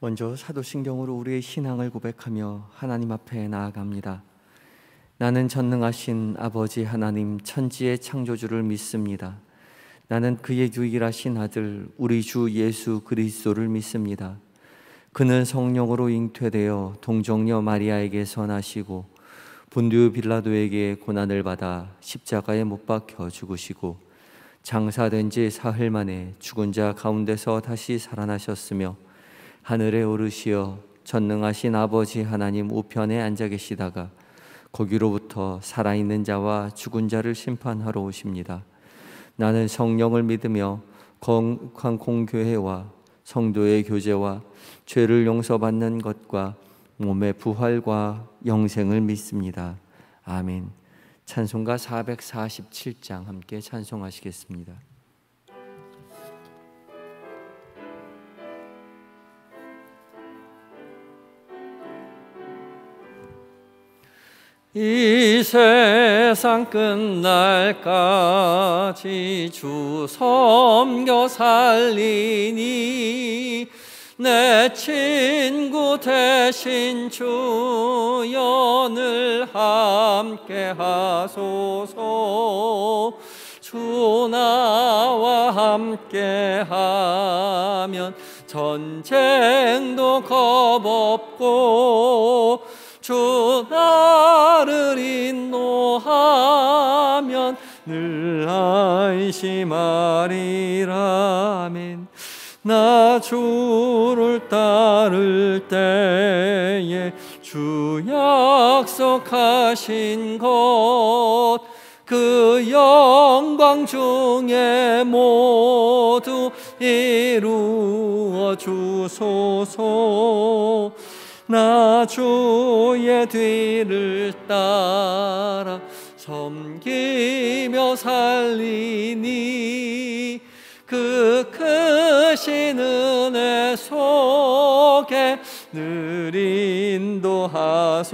먼저 사도신경으로 우리의 신앙을 고백하며 하나님 앞에 나아갑니다. 나는 전능하신 아버지 하나님 천지의 창조주를 믿습니다. 나는 그의 유일하신 아들 우리 주 예수 그리스도를 믿습니다. 그는 성령으로 잉태되어 동정녀 마리아에게서 나시고 본디오 빌라도에게 고난을 받아 십자가에 못 박혀 죽으시고 장사된 지 사흘 만에 죽은 자 가운데서 다시 살아나셨으며 하늘에 오르시어 전능하신 아버지 하나님 우편에 앉아 계시다가 거기로부터 살아있는 자와 죽은 자를 심판하러 오십니다. 나는 성령을 믿으며 거룩한 공교회와 성도의 교제와 죄를 용서받는 것과 몸의 부활과 영생을 믿습니다. 아멘. 찬송가 447장 함께 찬송하시겠습니다. 이 세상 끝날까지 주 섬겨 살리니 내 친구 되신 주여 늘 함께 하소서. 주 나와 함께 하면 전쟁도 겁없고 주 나를 인도하면 늘 안심하리라. 아멘. 나 주를 따를 때에 주 약속하신 것 그 영광 중에 모두 이루어 주소서. 나 주의 뒤를 따라 섬기며 살리니 그 크신 은혜 속에 늘 인도하소서.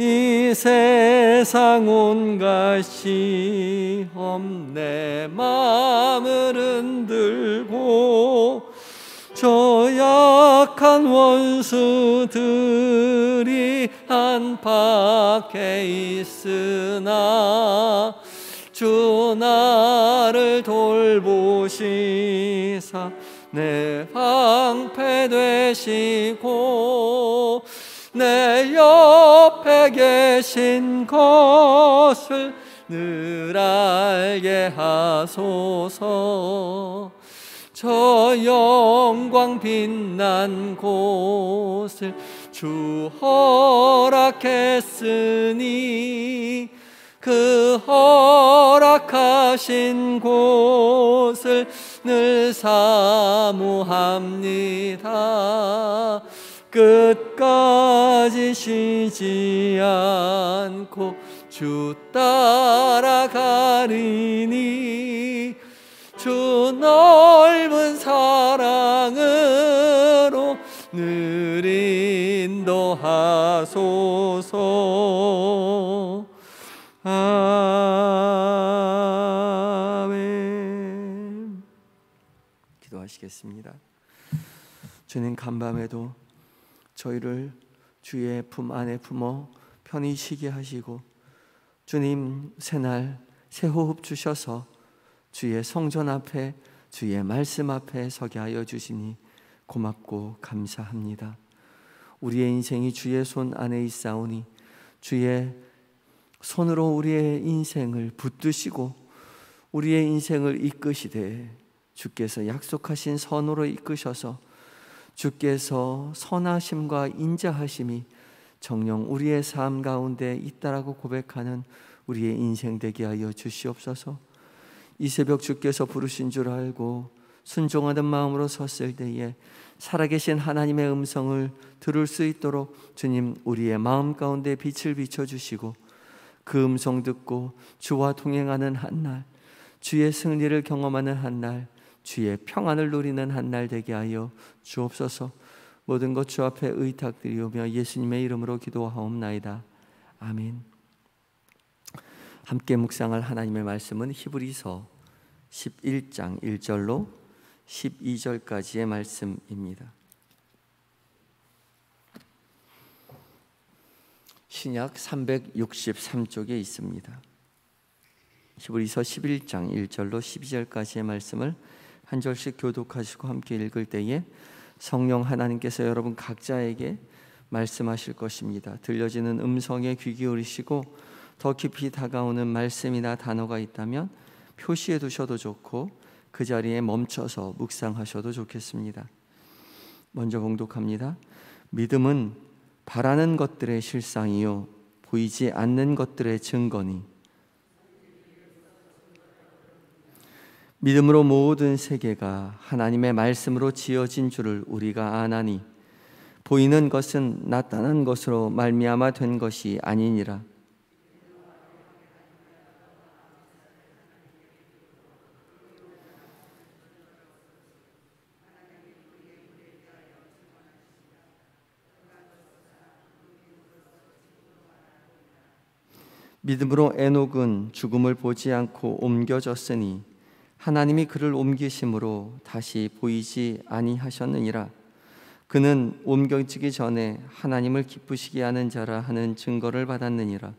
이 세상 온갖 시험 내 마음을 흔들고 저 약한 원수들이 안팎에 있으나 주 나를 돌보시사 내 방패 되시고 내 옆에 계신 것을 늘 알게 하소서. 저 영광 빛난 곳을 주 허락했으니 그 허락하신 곳을 늘 사모합니다. 끝까지 쉬지 않고 주 따라가리니 주 넓은 사랑으로 늘 인도하소서. 아멘. 기도하시겠습니다. 주님, 간밤에도 저희를 주의 품 안에 품어 편히 쉬게 하시고 주님 새날 새 호흡 주셔서 주의 성전 앞에 주의 말씀 앞에 서게 하여 주시니 고맙고 감사합니다. 우리의 인생이 주의 손 안에 있사오니 주의 손으로 우리의 인생을 붙드시고 우리의 인생을 이끄시되 주께서 약속하신 선으로 이끄셔서 주께서 선하심과 인자하심이 정녕 우리의 삶 가운데 있다라고 고백하는 우리의 인생 되게 하여 주시옵소서. 이 새벽 주께서 부르신 줄 알고 순종하는 마음으로 섰을 때에 살아계신 하나님의 음성을 들을 수 있도록 주님 우리의 마음 가운데 빛을 비춰주시고 그 음성 듣고 주와 동행하는 한날, 주의 승리를 경험하는 한날, 주의 평안을 누리는 한날 되게 하여 주옵소서. 모든 것 주 앞에 의탁드리오며 예수님의 이름으로 기도하옵나이다. 아멘. 함께 묵상할 하나님의 말씀은 히브리서 11장 1절로 12절까지의 말씀입니다. 신약 363쪽에 있습니다. 히브리서 11장 1절로 12절까지의 말씀을 한 절씩 교독하시고 함께 읽을 때에 성령 하나님께서 여러분 각자에게 말씀하실 것입니다. 들려지는 음성에 귀 기울이시고 더 깊이 다가오는 말씀이나 단어가 있다면 표시해 두셔도 좋고 그 자리에 멈춰서 묵상하셔도 좋겠습니다. 먼저 봉독합니다. 믿음은 바라는 것들의 실상이요 보이지 않는 것들의 증거니 믿음으로 모든 세계가 하나님의 말씀으로 지어진 줄을 우리가 아나니 보이는 것은 나타난 것으로 말미암아 된 것이 아니니라. 믿음으로 에녹은 죽음을 보지 않고 옮겨졌으니 하나님이 그를 옮기심으로 다시 보이지 아니하셨느니라. 그는 옮겨지기 전에 하나님을 기쁘시게 하는 자라 하는 증거를 받았느니라.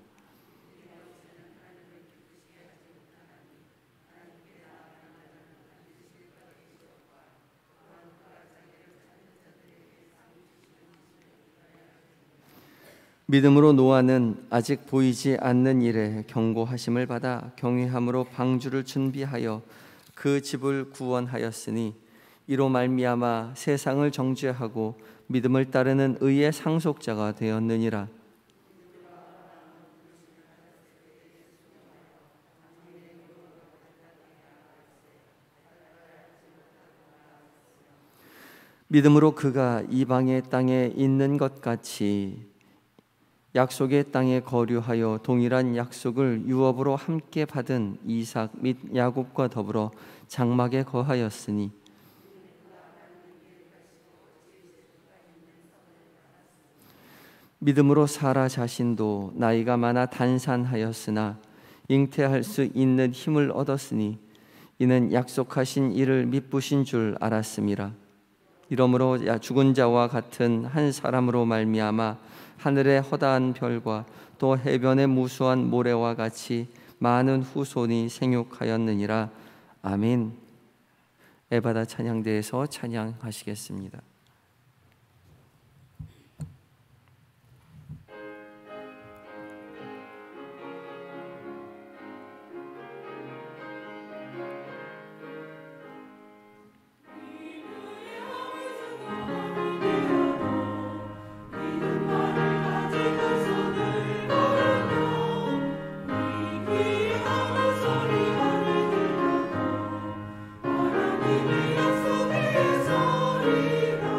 믿음으로 노아는 아직 보이지 않는 일에 경고하심을 받아 경외함으로 방주를 준비하여 그 집을 구원하였으니 이로 말미암아 세상을 정죄하고 믿음을 따르는 의의 상속자가 되었느니라. 믿음으로 그가 이방의 땅에 있는 것 같이 약속의 땅에 거류하여 동일한 약속을 유업으로 함께 받은 이삭 및 야곱과 더불어 장막에 거하였으니 믿음으로 사라 자신도 나이가 많아 단산하였으나 잉태할 수 있는 힘을 얻었으니 이는 약속하신 이를 미쁘신 줄 알았음이라. 이러므로 죽은 자와 같은 한 사람으로 말미암아 하늘의 허다한 별과 또 해변의 무수한 모래와 같이 많은 후손이 생육하였느니라. 아멘. 에바다 찬양대에서 찬양하시겠습니다. 하나님의 약속의 소리가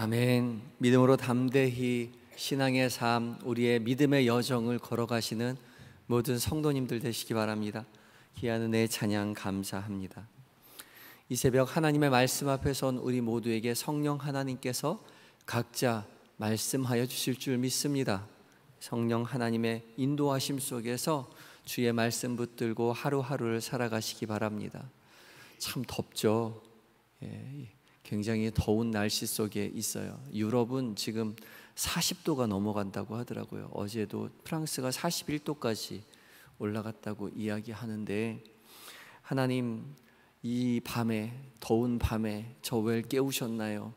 아멘. 믿음으로 담대히 신앙의 삶, 우리의 믿음의 여정을 걸어가시는 모든 성도님들 되시기 바랍니다. 귀한 은혜의 찬양 감사합니다. 이 새벽 하나님의 말씀 앞에 선 우리 모두에게 성령 하나님께서 각자 말씀하여 주실 줄 믿습니다. 성령 하나님의 인도하심 속에서 주의 말씀 붙들고 하루하루를 살아가시기 바랍니다. 참 덥죠. 굉장히 더운 날씨 속에 있어요. 유럽은 지금 40도가 넘어간다고 하더라고요. 어제도 프랑스가 41도까지 올라갔다고 이야기하는데, 하나님, 이 밤에, 더운 밤에 저 왜 깨우셨나요?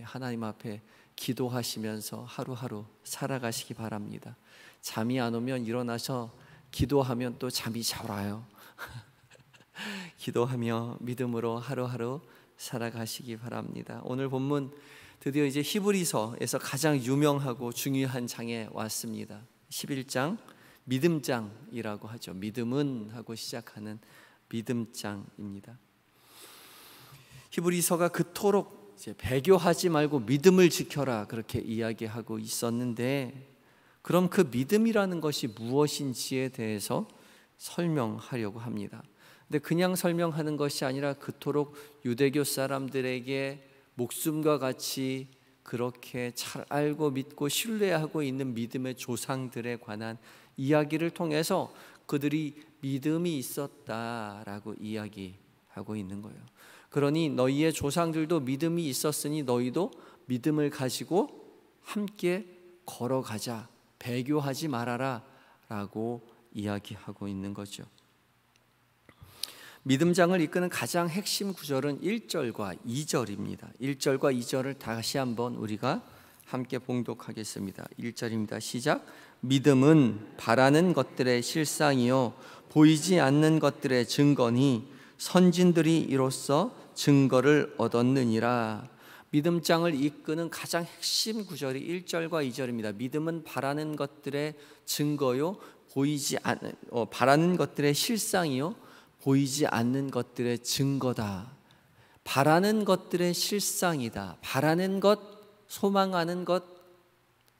하나님 앞에 기도하시면서 하루하루 살아가시기 바랍니다. 잠이 안 오면 일어나서 기도하면 또 잠이 잘 와요. 기도하며 믿음으로 하루하루 살아가시기 바랍니다. 오늘 본문 드디어 이제 히브리서에서 가장 유명하고 중요한 장에 왔습니다. 11장, 믿음장이라고 하죠. 믿음은 하고 시작하는 믿음장입니다. 히브리서가 그토록 이제 배교하지 말고 믿음을 지켜라 그렇게 이야기하고 있었는데, 그럼 그 믿음이라는 것이 무엇인지에 대해서 설명하려고 합니다. 근데 그냥 설명하는 것이 아니라 그토록 유대교 사람들에게 목숨과 같이 그렇게 잘 알고 믿고 신뢰하고 있는 믿음의 조상들에 관한 이야기를 통해서 그들이 믿음이 있었다라고 이야기하고 있는 거예요. 그러니 너희의 조상들도 믿음이 있었으니 너희도 믿음을 가지고 함께 걸어가자, 배교하지 말아라 라고 이야기하고 있는 거죠. 믿음장을 이끄는 가장 핵심 구절은 1절과 2절입니다. 1절과 2절을 다시 한번 우리가 함께 봉독하겠습니다. 1절입니다. 시작. 믿음은 바라는 것들의 실상이요 보이지 않는 것들의 증거니 선진들이 이로써 증거를 얻었느니라. 믿음장을 이끄는 가장 핵심 구절이 1절과 2절입니다. 믿음은 바라는 것들의 증거요 바라는 것들의 실상이요 보이지 않는 것들의 증거다. 바라는 것들의 실상이다. 바라는 것, 소망하는 것,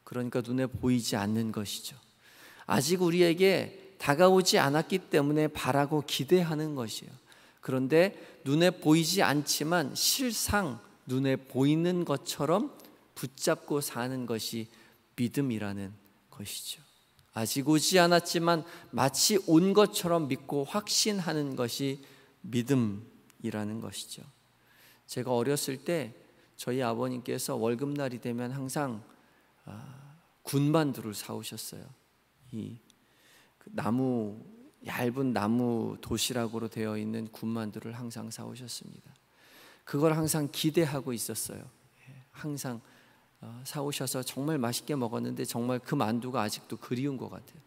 그러니까 눈에 보이지 않는 것이죠. 아직 우리에게 다가오지 않았기 때문에 바라고 기대하는 것이에요. 그런데 눈에 보이지 않지만 실상 눈에 보이는 것처럼 붙잡고 사는 것이 믿음이라는 것이죠. 아직 오지 않았지만 마치 온 것처럼 믿고 확신하는 것이 믿음이라는 것이죠. 제가 어렸을 때 저희 아버님께서 월급날이 되면 항상 군만두를 사오셨어요. 이 나무, 얇은 나무 도시락으로 되어 있는 군만두를 항상 사오셨습니다. 그걸 항상 기대하고 있었어요. 항상 사오셔서 정말 맛있게 먹었는데 정말 그 만두가 아직도 그리운 것 같아요.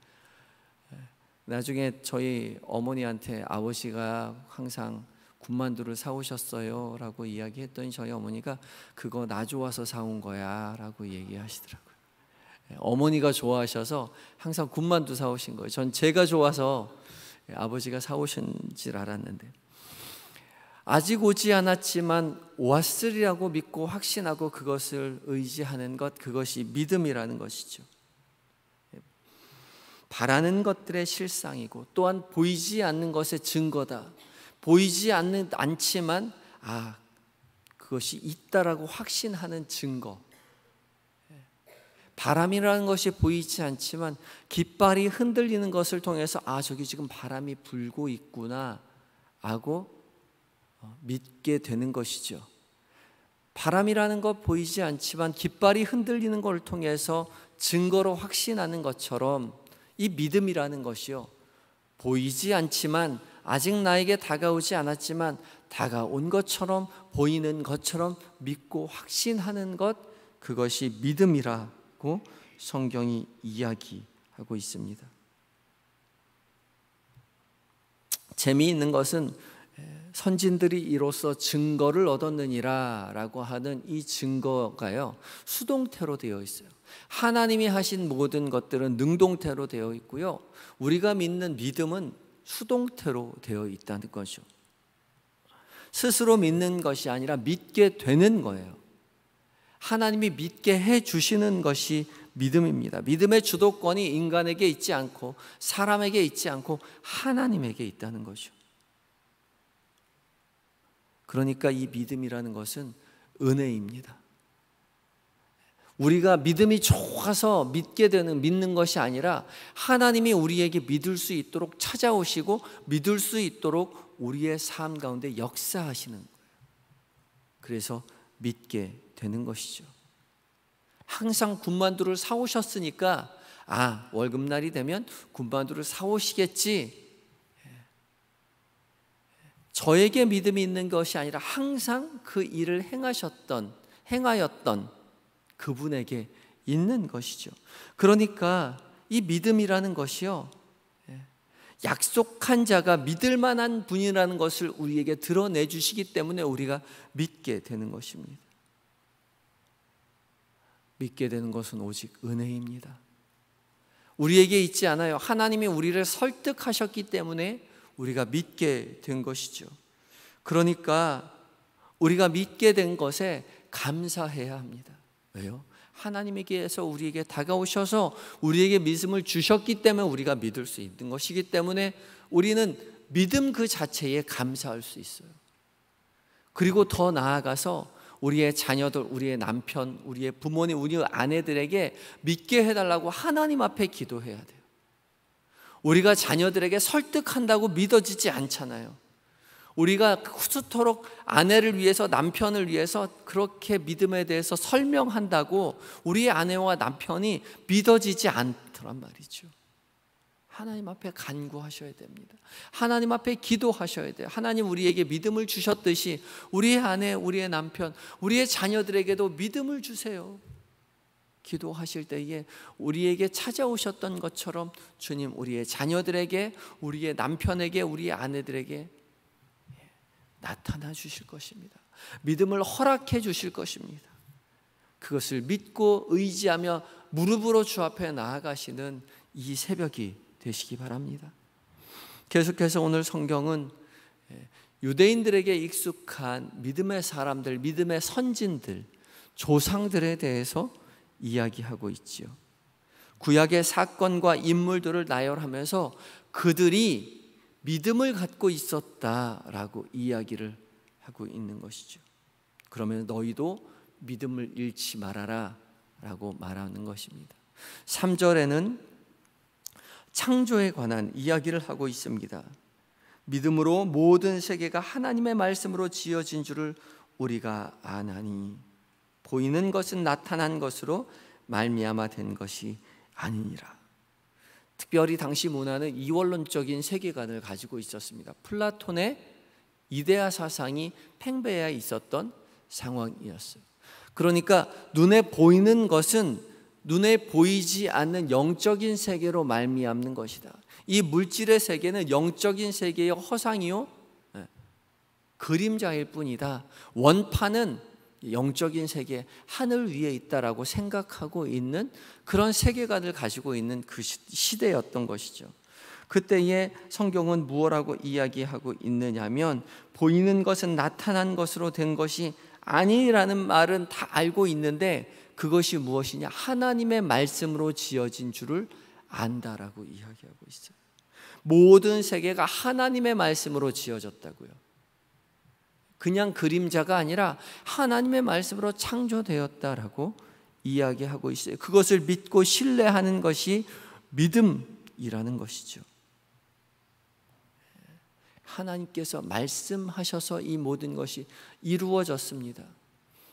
나중에 저희 어머니한테 아버지가 항상 군만두를 사오셨어요 라고 이야기했더니 저희 어머니가 그거 나 좋아서 사온 거야 라고 얘기하시더라고요. 어머니가 좋아하셔서 항상 군만두 사오신 거예요. 전 제가 좋아서 아버지가 사오신 줄 알았는데, 아직 오지 않았지만 왔으리라고 믿고 확신하고 그것을 의지하는 것, 그것이 믿음이라는 것이죠. 바라는 것들의 실상이고 또한 보이지 않는 것의 증거다. 보이지 않지만 그것이 있다라고 확신하는 증거. 바람이라는 것이 보이지 않지만 깃발이 흔들리는 것을 통해서 저기 지금 바람이 불고 있구나 하고 믿게 되는 것이죠. 바람이라는 것 보이지 않지만 깃발이 흔들리는 것을 통해서 증거로 확신하는 것처럼 이 믿음이라는 것이요, 보이지 않지만 아직 나에게 다가오지 않았지만 다가온 것처럼 보이는 것처럼 믿고 확신하는 것, 그것이 믿음이라고 성경이 이야기하고 있습니다. 재미있는 것은 선진들이 이로써 증거를 얻었느니라 라고 하는 이 증거가요, 수동태로 되어 있어요. 하나님이 하신 모든 것들은 능동태로 되어 있고요, 우리가 믿는 믿음은 수동태로 되어 있다는 거죠. 스스로 믿는 것이 아니라 믿게 되는 거예요. 하나님이 믿게 해 주시는 것이 믿음입니다. 믿음의 주도권이 인간에게 있지 않고 사람에게 있지 않고 하나님에게 있다는 거죠. 그러니까 이 믿음이라는 것은 은혜입니다. 우리가 믿음이 좋아서 믿는 것이 아니라 하나님이 우리에게 믿을 수 있도록 찾아오시고 믿을 수 있도록 우리의 삶 가운데 역사하시는 거예요. 그래서 믿게 되는 것이죠. 항상 군만두를 사오셨으니까 월급날이 되면 군만두를 사오시겠지. 저에게 믿음이 있는 것이 아니라 항상 그 일을 행하였던 그분에게 있는 것이죠. 그러니까 이 믿음이라는 것이요, 약속한 자가 믿을 만한 분이라는 것을 우리에게 드러내 주시기 때문에 우리가 믿게 되는 것입니다. 믿게 되는 것은 오직 은혜입니다. 우리에게 있지 않아요. 하나님이 우리를 설득하셨기 때문에 우리가 믿게 된 것이죠. 그러니까 우리가 믿게 된 것에 감사해야 합니다. 왜요? 하나님에게서 우리에게 다가오셔서 우리에게 믿음을 주셨기 때문에 우리가 믿을 수 있는 것이기 때문에 우리는 믿음 그 자체에 감사할 수 있어요. 그리고 더 나아가서 우리의 자녀들, 우리의 남편, 우리의 부모님, 우리 아내들에게 믿게 해달라고 하나님 앞에 기도해야 돼요. 우리가 자녀들에게 설득한다고 믿어지지 않잖아요. 우리가 그토록 아내를 위해서, 남편을 위해서 그렇게 믿음에 대해서 설명한다고 우리의 아내와 남편이 믿어지지 않더란 말이죠. 하나님 앞에 간구하셔야 됩니다. 하나님 앞에 기도하셔야 돼요. 하나님 우리에게 믿음을 주셨듯이 우리의 아내, 우리의 남편, 우리의 자녀들에게도 믿음을 주세요. 기도하실 때에 우리에게 찾아오셨던 것처럼 주님 우리의 자녀들에게, 우리의 남편에게, 우리의 아내들에게 나타나 주실 것입니다. 믿음을 허락해 주실 것입니다. 그것을 믿고 의지하며 무릎으로 주 앞에 나아가시는 이 새벽이 되시기 바랍니다. 계속해서 오늘 성경은 유대인들에게 익숙한 믿음의 사람들, 믿음의 선진들, 조상들에 대해서 이야기하고 있지요. 구약의 사건과 인물들을 나열하면서 그들이 믿음을 갖고 있었다라고 이야기를 하고 있는 것이죠. 그러면 너희도 믿음을 잃지 말아라 라고 말하는 것입니다. 3절에는 창조에 관한 이야기를 하고 있습니다. 믿음으로 모든 세계가 하나님의 말씀으로 지어진 줄을 우리가 아나니 보이는 것은 나타난 것으로 말미암아 된 것이 아니니라. 특별히 당시 문화는 이원론적인 세계관을 가지고 있었습니다. 플라톤의 이데아 사상이 팽배해 있었던 상황이었어요. 그러니까 눈에 보이는 것은 눈에 보이지 않는 영적인 세계로 말미암는 것이다. 이 물질의 세계는 영적인 세계의 허상이요, 그림자일 뿐이다. 원판은 영적인 세계, 하늘 위에 있다라고 생각하고 있는 그런 세계관을 가지고 있는 그 시대였던 것이죠. 그때의 성경은 무엇라고 이야기하고 있느냐면 보이는 것은 나타난 것으로 된 것이 아니라는 말은 다 알고 있는데 그것이 무엇이냐? 하나님의 말씀으로 지어진 줄을 안다라고 이야기하고 있어요. 모든 세계가 하나님의 말씀으로 지어졌다고요. 그냥 그림자가 아니라 하나님의 말씀으로 창조되었다라고 이야기하고 있어요. 그것을 믿고 신뢰하는 것이 믿음이라는 것이죠. 하나님께서 말씀하셔서 이 모든 것이 이루어졌습니다.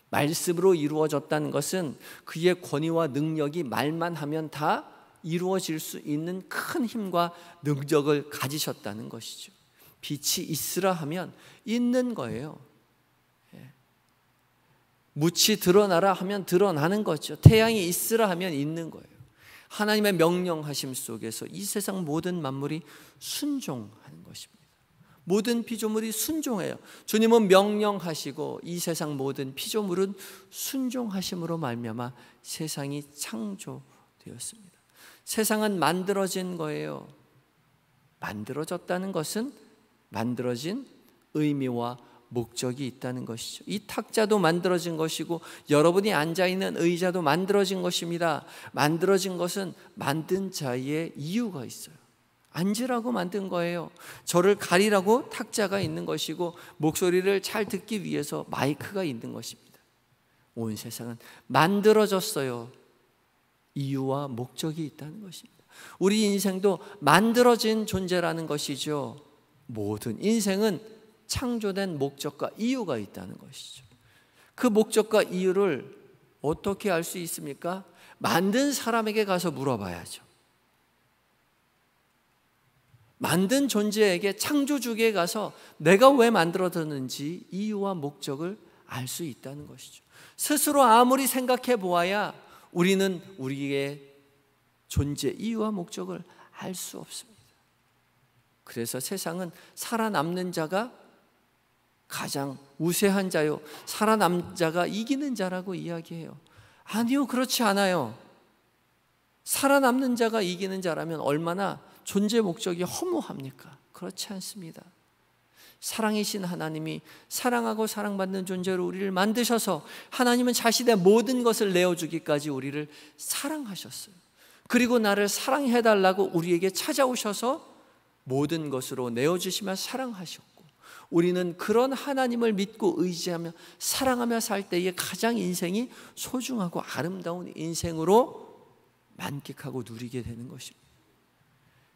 말씀으로 이루어졌다는 것은 그의 권위와 능력이 말만 하면 다 이루어질 수 있는 큰 힘과 능력을 가지셨다는 것이죠. 빛이 있으라 하면 있는 거예요. 묻이 드러나라 하면 드러나는 거죠. 태양이 있으라 하면 있는 거예요. 하나님의 명령하심 속에서 이 세상 모든 만물이 순종하는 것입니다. 모든 피조물이 순종해요. 주님은 명령하시고 이 세상 모든 피조물은 순종하심으로 말미암아 세상이 창조되었습니다. 세상은 만들어진 거예요. 만들어졌다는 것은 만들어진 의미와 목적이 있다는 것이죠. 이 탁자도 만들어진 것이고 여러분이 앉아있는 의자도 만들어진 것입니다. 만들어진 것은 만든 자의 이유가 있어요. 앉으라고 만든 거예요. 저를 가리라고 탁자가 있는 것이고 목소리를 잘 듣기 위해서 마이크가 있는 것입니다. 온 세상은 만들어졌어요. 이유와 목적이 있다는 것입니다. 우리 인생도 만들어진 존재라는 것이죠. 모든 인생은 창조된 목적과 이유가 있다는 것이죠. 그 목적과 이유를 어떻게 알 수 있습니까? 만든 사람에게 가서 물어봐야죠. 만든 존재에게, 창조주에게 가서 내가 왜 만들어졌는지 이유와 목적을 알 수 있다는 것이죠. 스스로 아무리 생각해 보아야 우리는 우리의 존재 이유와 목적을 알 수 없습니다. 그래서 세상은 살아남는 자가 가장 우세한 자요, 살아남는 자가 이기는 자라고 이야기해요. 아니요, 그렇지 않아요. 살아남는 자가 이기는 자라면 얼마나 존재 목적이 허무합니까? 그렇지 않습니다. 사랑이신 하나님이 사랑하고 사랑받는 존재로 우리를 만드셔서 하나님은 자신의 모든 것을 내어주기까지 우리를 사랑하셨어요. 그리고 나를 사랑해달라고 우리에게 찾아오셔서 모든 것으로 내어주시며 사랑하셨고, 우리는 그런 하나님을 믿고 의지하며 사랑하며 살 때에 가장 인생이 소중하고 아름다운 인생으로 만끽하고 누리게 되는 것입니다.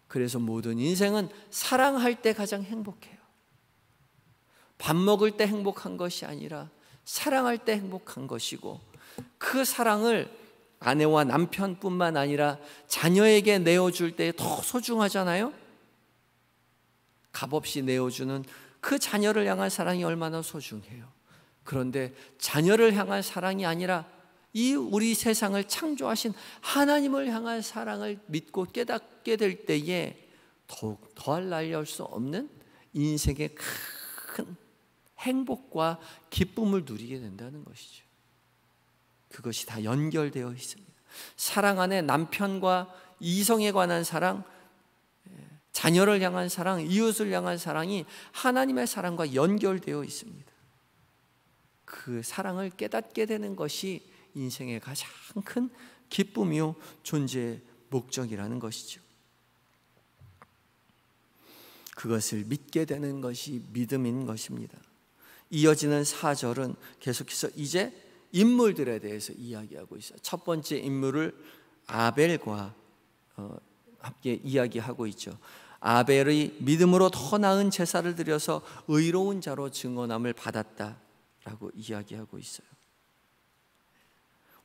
그래서 모든 인생은 사랑할 때 가장 행복해요. 밥 먹을 때 행복한 것이 아니라 사랑할 때 행복한 것이고, 그 사랑을 아내와 남편뿐만 아니라 자녀에게 내어줄 때 더 소중하잖아요. 값없이 내어주는 그 자녀를 향한 사랑이 얼마나 소중해요. 그런데 자녀를 향한 사랑이 아니라 이 우리 세상을 창조하신 하나님을 향한 사랑을 믿고 깨닫게 될 때에 더욱 더할 나위 할 수 없는 인생의 큰 행복과 기쁨을 누리게 된다는 것이죠. 그것이 다 연결되어 있습니다. 사랑 안에 남편과 이성에 관한 사랑, 자녀를 향한 사랑, 이웃을 향한 사랑이 하나님의 사랑과 연결되어 있습니다. 그 사랑을 깨닫게 되는 것이 인생의 가장 큰 기쁨이요 존재의 목적이라는 것이죠. 그것을 믿게 되는 것이 믿음인 것입니다. 이어지는 4절은 계속해서 이제 인물들에 대해서 이야기하고 있어요. 첫 번째 인물을 아벨과 함께 이야기하고 있죠. 아벨의 믿음으로 더 나은 제사를 드려서 의로운 자로 증언함을 받았다라고 이야기하고 있어요.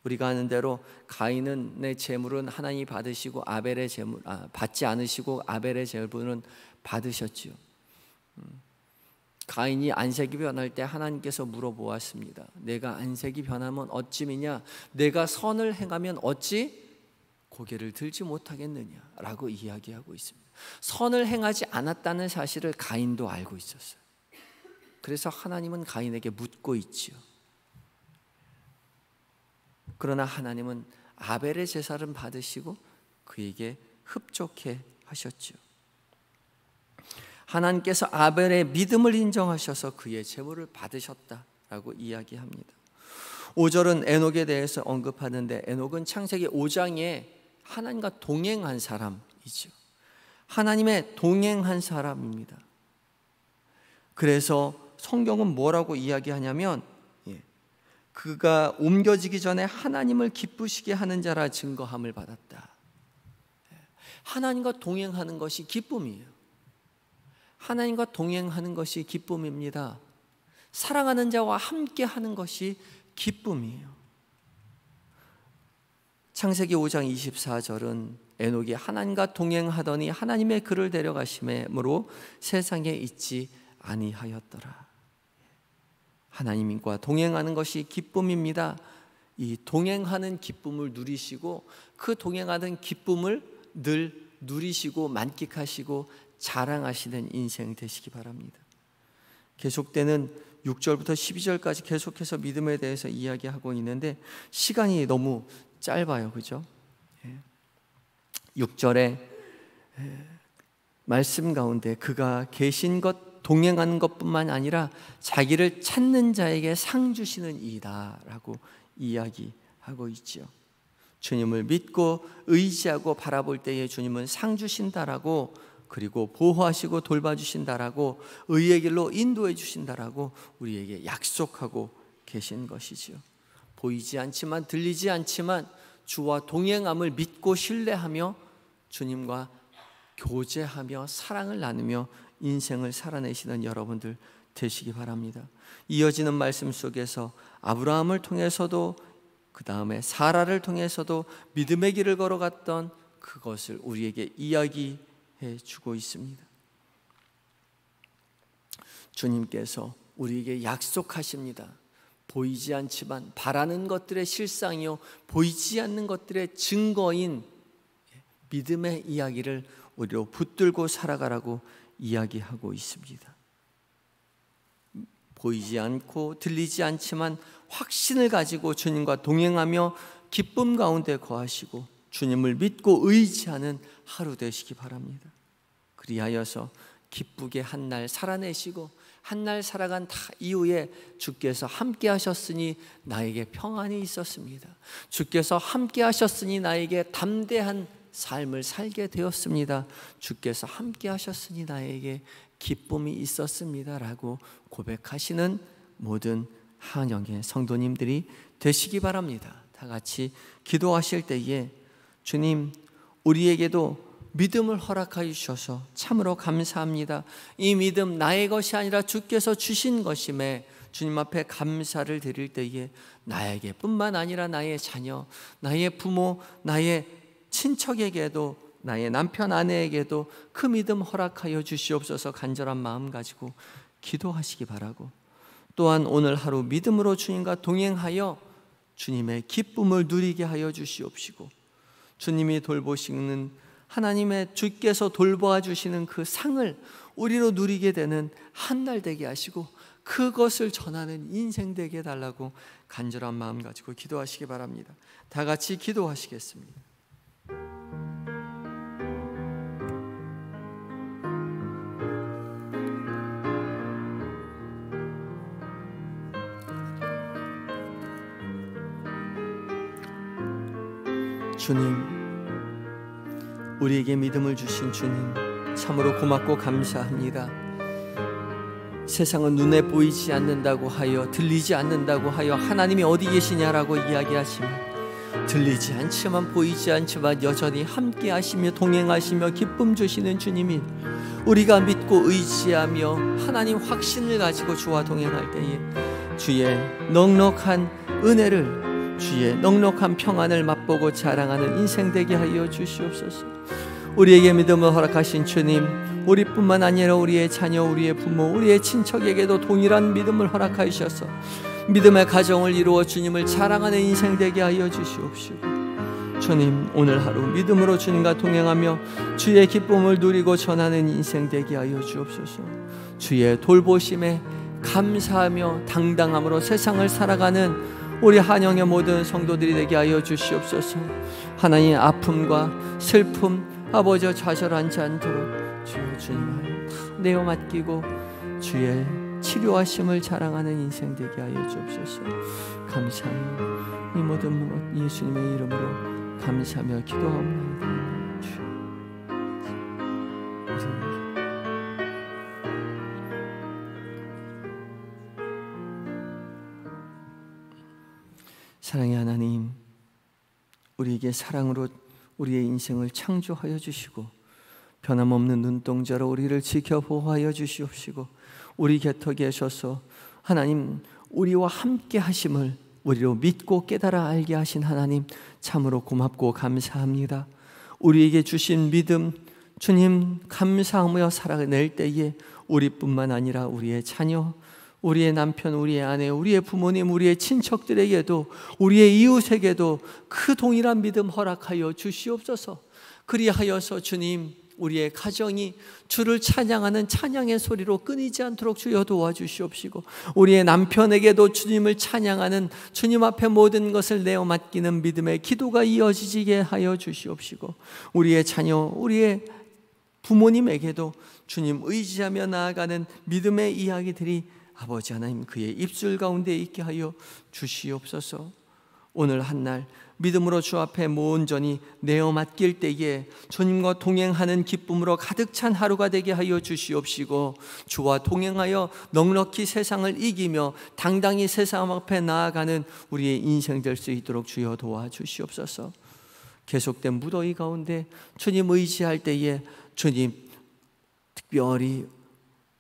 우리가 아는 대로 가인의 제물은 하나님이 받으시고 아벨의 제물 받지 않으시고 아벨의 제물은 받으셨지요. 가인이 안색이 변할 때 하나님께서 물어보았습니다. 내가 안색이 변하면 어찌미냐? 내가 선을 행하면 어찌 고개를 들지 못하겠느냐라고 이야기하고 있습니다. 선을 행하지 않았다는 사실을 가인도 알고 있었어요. 그래서 하나님은 가인에게 묻고 있지요. 그러나 하나님은 아벨의 제사를 받으시고 그에게 흡족해 하셨지요. 하나님께서 아벨의 믿음을 인정하셔서 그의 제물을 받으셨다라고 이야기합니다. 5절은 에녹에 대해서 언급하는데, 에녹은 창세기 5장에 하나님과 동행한 사람이죠. 하나님의 동행한 사람입니다. 그래서 성경은 뭐라고 이야기하냐면, 그가 옮겨지기 전에 하나님을 기쁘시게 하는 자라 증거함을 받았다. 하나님과 동행하는 것이 기쁨이에요. 하나님과 동행하는 것이 기쁨입니다. 사랑하는 자와 함께 하는 것이 기쁨이에요. 창세기 5장 24절은 에녹이 하나님과 동행하더니 하나님의 그를 데려가심으로 세상에 있지 아니하였더라. 하나님과 동행하는 것이 기쁨입니다. 이 동행하는 기쁨을 누리시고 그 동행하는 기쁨을 늘 누리시고 만끽하시고 자랑하시는 인생 되시기 바랍니다. 계속되는 6절부터 12절까지 계속해서 믿음에 대해서 이야기하고 있는데 시간이 너무 짧아요. 그죠? 6절에 말씀 가운데 그가 계신 것 동행하는 것뿐만 아니라 자기를 찾는 자에게 상 주시는 이다라고 이야기하고 있지요. 주님을 믿고 의지하고 바라볼 때에 주님은 상 주신다라고, 그리고 보호하시고 돌봐주신다라고, 의의 길로 인도해 주신다라고 우리에게 약속하고 계신 것이지요. 보이지 않지만, 들리지 않지만 주와 동행함을 믿고 신뢰하며 주님과 교제하며 사랑을 나누며 인생을 살아내시는 여러분들 되시기 바랍니다. 이어지는 말씀 속에서 아브라함을 통해서도, 그 다음에 사라를 통해서도 믿음의 길을 걸어갔던 그것을 우리에게 이야기해 주고 있습니다. 주님께서 우리에게 약속하십니다. 보이지 않지만 바라는 것들의 실상이요, 보이지 않는 것들의 증거인 믿음의 이야기를 우리로 붙들고 살아가라고 이야기하고 있습니다. 보이지 않고 들리지 않지만 확신을 가지고 주님과 동행하며 기쁨 가운데 거하시고 주님을 믿고 의지하는 하루 되시기 바랍니다. 그리하여서 기쁘게 한 날 살아내시고 한 날 살아간 이후에 주께서 함께 하셨으니 나에게 평안이 있었습니다. 주께서 함께 하셨으니 나에게 담대한 삶을 살게 되었습니다. 주께서 함께 하셨으니 나에게 기쁨이 있었습니다 라고 고백하시는 모든 한영의 성도님들이 되시기 바랍니다. 다 같이 기도하실 때에 주님, 우리에게도 믿음을 허락하여 주셔서 참으로 감사합니다. 이 믿음 나의 것이 아니라 주께서 주신 것임에 주님 앞에 감사를 드릴 때에 나에게 뿐만 아니라 나의 자녀, 나의 부모, 나의 친척에게도, 나의 남편, 아내에게도 그 믿음 허락하여 주시옵소서 간절한 마음 가지고 기도하시기 바라고, 또한 오늘 하루 믿음으로 주님과 동행하여 주님의 기쁨을 누리게 하여 주시옵시고, 주님이 돌보시는 하나님의 주께서 돌보아 주시는 그 상을 우리로 누리게 되는 한 날 되게 하시고 그것을 전하는 인생 되게 해달라고 간절한 마음 가지고 기도하시기 바랍니다. 다 같이 기도하시겠습니다. 주님, 우리에게 믿음을 주신 주님 참으로 고맙고 감사합니다. 세상은 눈에 보이지 않는다고 하여, 들리지 않는다고 하여 하나님이 어디 계시냐라고 이야기하지만, 들리지 않지만 보이지 않지만 여전히 함께 하시며 동행하시며 기쁨 주시는 주님이 우리가 믿고 의지하며 하나님 확신을 가지고 주와 동행할 때에 주의 넉넉한 은혜를, 주의 넉넉한 평안을 맛보고 자랑하는 인생 되게 하여 주시옵소서. 우리에게 믿음을 허락하신 주님, 우리뿐만 아니라 우리의 자녀, 우리의 부모, 우리의 친척에게도 동일한 믿음을 허락하여 주셔서 믿음의 가정을 이루어 주님을 자랑하는 인생 되게 하여 주시옵시고, 주님, 오늘 하루 믿음으로 주님과 동행하며 주의 기쁨을 누리고 전하는 인생 되게 하여 주옵소서. 주의 돌보심에 감사하며 당당함으로 세상을 살아가는 우리 한영의 모든 성도들이 되게 하여 주시옵소서. 하나님의 아픔과 슬픔, 아버지와 좌절하지 않도록 주여 주님을 다 내어 맡기고 주의 치료하심을 자랑하는 인생 되게 하여 주옵소서. 감사하며 이 모든 것 예수님의 이름으로 감사하며 기도하옵나이다. 사랑의 하나님, 우리에게 사랑으로 우리의 인생을 창조하여 주시고 변함없는 눈동자로 우리를 지켜 보호하여 주시옵시고, 우리 곁에 계셔서 하나님 우리와 함께 하심을 우리로 믿고 깨달아 알게 하신 하나님 참으로 고맙고 감사합니다. 우리에게 주신 믿음 주님 감사하며 살아낼 때에 우리뿐만 아니라 우리의 자녀, 우리의 남편, 우리의 아내, 우리의 부모님, 우리의 친척들에게도, 우리의 이웃에게도 그 동일한 믿음 허락하여 주시옵소서. 그리하여서 주님, 우리의 가정이 주를 찬양하는 찬양의 소리로 끊이지 않도록 주여 도와주시옵시고, 우리의 남편에게도 주님을 찬양하는 주님 앞에 모든 것을 내어 맡기는 믿음의 기도가 이어지게 하여 주시옵시고, 우리의 자녀, 우리의 부모님에게도 주님 의지하며 나아가는 믿음의 이야기들이 아버지 하나님 그의 입술 가운데 있게 하여 주시옵소서. 오늘 한날 믿음으로 주 앞에 온전히 내어 맡길 때에 주님과 동행하는 기쁨으로 가득 찬 하루가 되게 하여 주시옵시고, 주와 동행하여 넉넉히 세상을 이기며 당당히 세상 앞에 나아가는 우리의 인생 될 수 있도록 주여 도와주시옵소서. 계속된 무더위 가운데 주님 의지할 때에 주님 특별히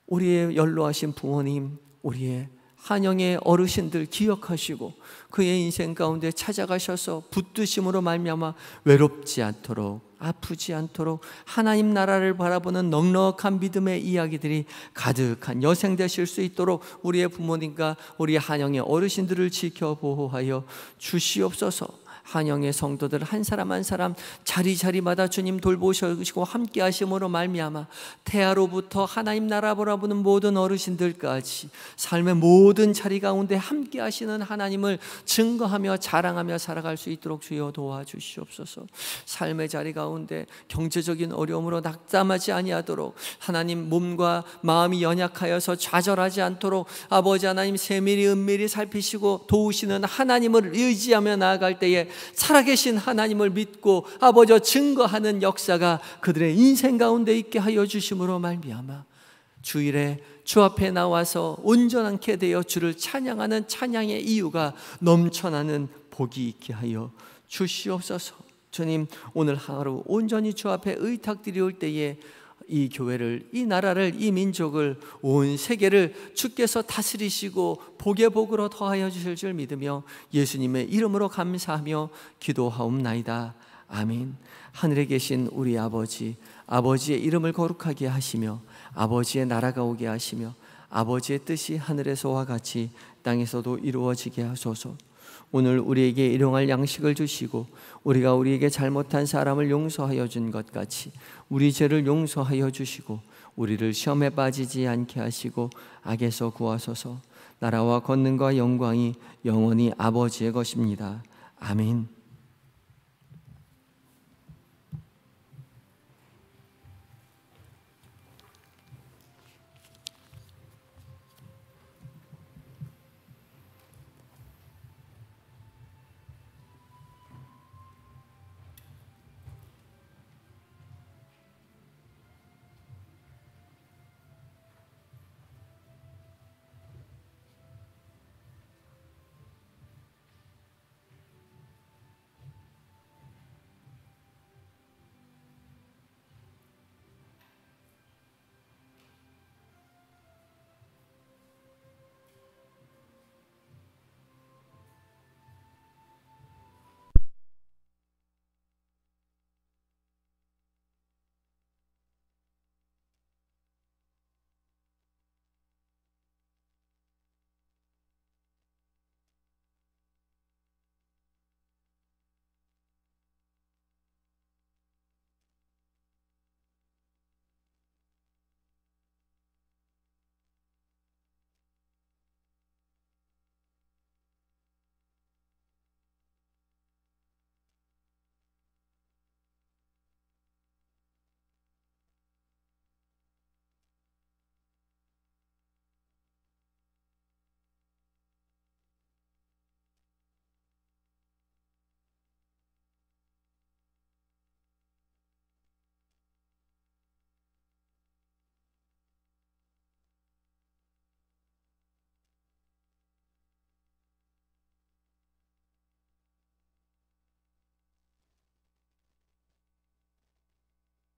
우리의 연로하신 부모님, 우리의 한영의 어르신들 기억하시고 그의 인생 가운데 찾아가셔서 붙드심으로 말미암아 외롭지 않도록, 아프지 않도록 하나님 나라를 바라보는 넉넉한 믿음의 이야기들이 가득한 여생 되실 수 있도록 우리의 부모님과 우리 한영의 어르신들을 지켜 보호하여 주시옵소서. 한영의 성도들 한 사람 한 사람 자리마다 주님 돌보시고 함께 하심으로 말미암아 태아로부터 하나님 나라 바라보는 모든 어르신들까지 삶의 모든 자리 가운데 함께 하시는 하나님을 증거하며 자랑하며 살아갈 수 있도록 주여 도와주시옵소서. 삶의 자리 가운데 경제적인 어려움으로 낙담하지 아니하도록, 하나님 몸과 마음이 연약하여서 좌절하지 않도록 아버지 하나님 세밀히 은밀히 살피시고 도우시는 하나님을 의지하며 나아갈 때에 살아계신 하나님을 믿고 아버지 증거하는 역사가 그들의 인생 가운데 있게 하여 주심으로 말미암아 주일에 주 앞에 나와서 온전하게 되어 주를 찬양하는 찬양의 이유가 넘쳐나는 복이 있게 하여 주시옵소서. 주님 오늘 하루 온전히 주 앞에 의탁드리올 때에 이 교회를, 이 나라를, 이 민족을, 온 세계를 주께서 다스리시고 복의 복으로 더하여 주실 줄 믿으며 예수님의 이름으로 감사하며 기도하옵나이다. 아멘. 하늘에 계신 우리 아버지, 아버지의 이름을 거룩하게 하시며 아버지의 나라가 오게 하시며 아버지의 뜻이 하늘에서와 같이 땅에서도 이루어지게 하소서. 오늘 우리에게 일용할 양식을 주시고 우리가 우리에게 잘못한 사람을 용서하여 준 것 같이 우리 죄를 용서하여 주시고 우리를 시험에 빠지지 않게 하시고 악에서 구하소서. 나라와 권능과 영광이 영원히 아버지의 것입니다. 아멘.